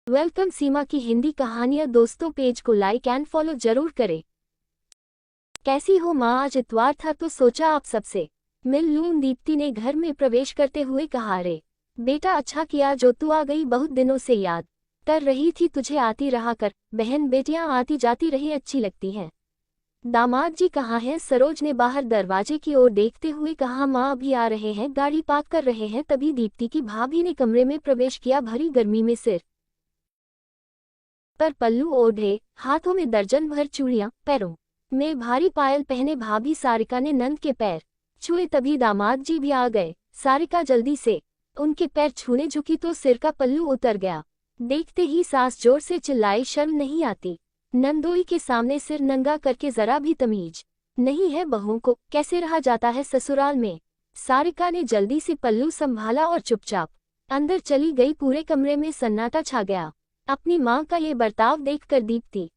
Welcome सीमा की हिंदी कहानियाँ। दोस्तों, पेज को लाइक एंड फॉलो जरूर करें। कैसी हो माँ? आज इतवार था तो सोचा आप सबसे मिल लूं। दीप्ति ने घर में प्रवेश करते हुए कहा। रे बेटा, अच्छा किया जो तू आ गई। बहुत दिनों से याद कर रही थी तुझे। आती रहा कर, बहन बेटियां आती जाती रही अच्छी लगती हैं। दामाद जी कहाँ हैं? सरोज ने बाहर दरवाजे की ओर देखते हुए कहा। माँ अभी आ रहे हैं, गाड़ी पार्क कर रहे हैं। तभी दीप्ति की भाभी ने कमरे में प्रवेश किया। भरी गर्मी में सिर पर पल्लू ओढ़े, हाथों में दर्जन भर चूड़ियां, पैरों में भारी पायल पहने भाभी सारिका ने नंद के पैर छुए। तभी दामाद जी भी आ गए। सारिका जल्दी से उनके पैर छूने झुकी तो सिर का पल्लू उतर गया। देखते ही सास जोर से चिल्लाई, शर्म नहीं आती? नंदोई के सामने सिर नंगा करके जरा भी तमीज नहीं है बहुओं को? कैसे रहा जाता है ससुराल में? सारिका ने जल्दी से पल्लू संभाला और चुपचाप अंदर चली गई। पूरे कमरे में सन्नाटा छा गया। अपनी माँ का ये बर्ताव देखकर दीप्ति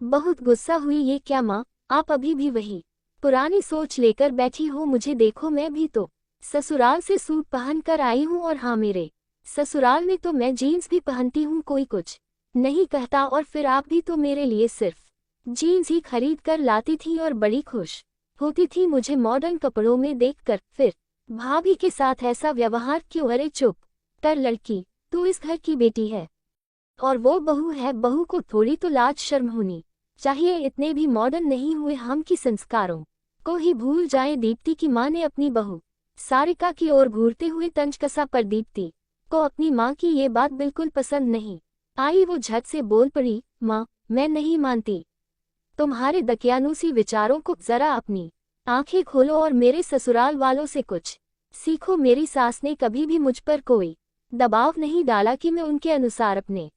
बहुत गुस्सा हुई। ये क्या माँ, आप अभी भी वही पुरानी सोच लेकर बैठी हो? मुझे देखो, मैं भी तो ससुराल से सूट पहन कर आई हूँ। और हाँ, मेरे ससुराल में तो मैं जीन्स भी पहनती हूँ, कोई कुछ नहीं कहता। और फिर आप भी तो मेरे लिए सिर्फ जीन्स ही खरीद कर लाती थी और बड़ी खुश होती थी मुझे मॉडर्न कपड़ों में देखकर। फिर भाभी के साथ ऐसा व्यवहार क्यों? अरे चुप कर लड़की, तू इस घर की बेटी है और वो बहू है। बहू को थोड़ी तो लाज शर्म होनी चाहिए। इतने भी मॉडर्न नहीं हुए हम कि संस्कारों को ही भूल जाएं। दीप्ति की मां ने अपनी बहू सारिका की ओर घूरते हुए तंज कसा। पर दीप्ति को अपनी मां की ये बात बिल्कुल पसंद नहीं आई। वो झट से बोल पड़ी, मां मैं नहीं मानती तुम्हारे दकियानूसी विचारों को। जरा अपनी आंखें खोलो और मेरे ससुराल वालों से कुछ सीखो। मेरी सास ने कभी भी मुझ पर कोई दबाव नहीं डाला कि मैं उनके अनुसार अपने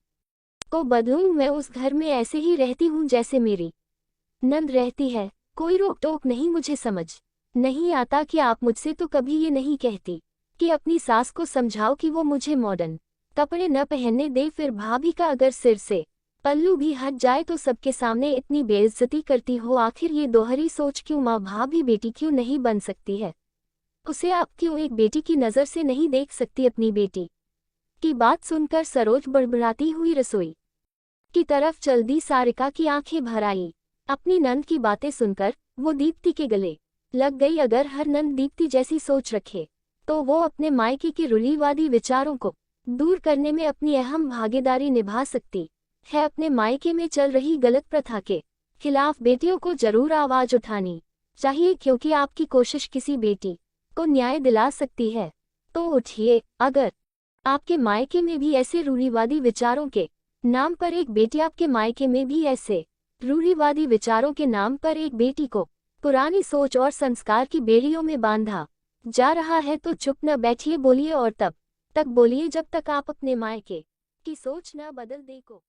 को बदलूं। मैं उस घर में ऐसे ही रहती हूँ जैसे मेरी नंद रहती है। कोई रोक टोक नहीं। मुझे समझ नहीं आता कि आप मुझसे तो कभी ये नहीं कहती कि अपनी सास को समझाओ कि वो मुझे मॉडर्न कपड़े न पहनने दे। फिर भाभी का अगर सिर से पल्लू भी हट जाए तो सबके सामने इतनी बेइज्जती करती हो। आखिर ये दोहरी सोच क्यों? माँ भाभी बेटी क्यों नहीं बन सकती है? उसे आप क्यों एक बेटी की नज़र से नहीं देख सकती? अपनी बेटी की बात सुनकर सरोज बड़बड़ाती हुई रसोई की तरफ चल दी। सारिका की आंखें भर आई। अपनी नंद की बातें सुनकर वो दीप्ति के गले लग गई। अगर हर नंद दीप्ति जैसी सोच रखे तो वो अपने मायके के रूढ़िवादी विचारों को दूर करने में अपनी अहम भागीदारी निभा सकती है। अपने मायके में चल रही गलत प्रथा के खिलाफ बेटियों को जरूर आवाज उठानी चाहिए, क्योंकि आपकी कोशिश किसी बेटी को न्याय दिला सकती है। तो उठिए, अगर आपके मायके में भी ऐसे रूढ़िवादी विचारों के नाम पर एक बेटी, आपके मायके में भी ऐसे रूढ़िवादी विचारों के नाम पर एक बेटी को पुरानी सोच और संस्कार की बेड़ियों में बांधा जा रहा है, तो चुप न बैठिए, बोलिए। और तब तक बोलिए जब तक आप अपने मायके की सोच न बदल दे को।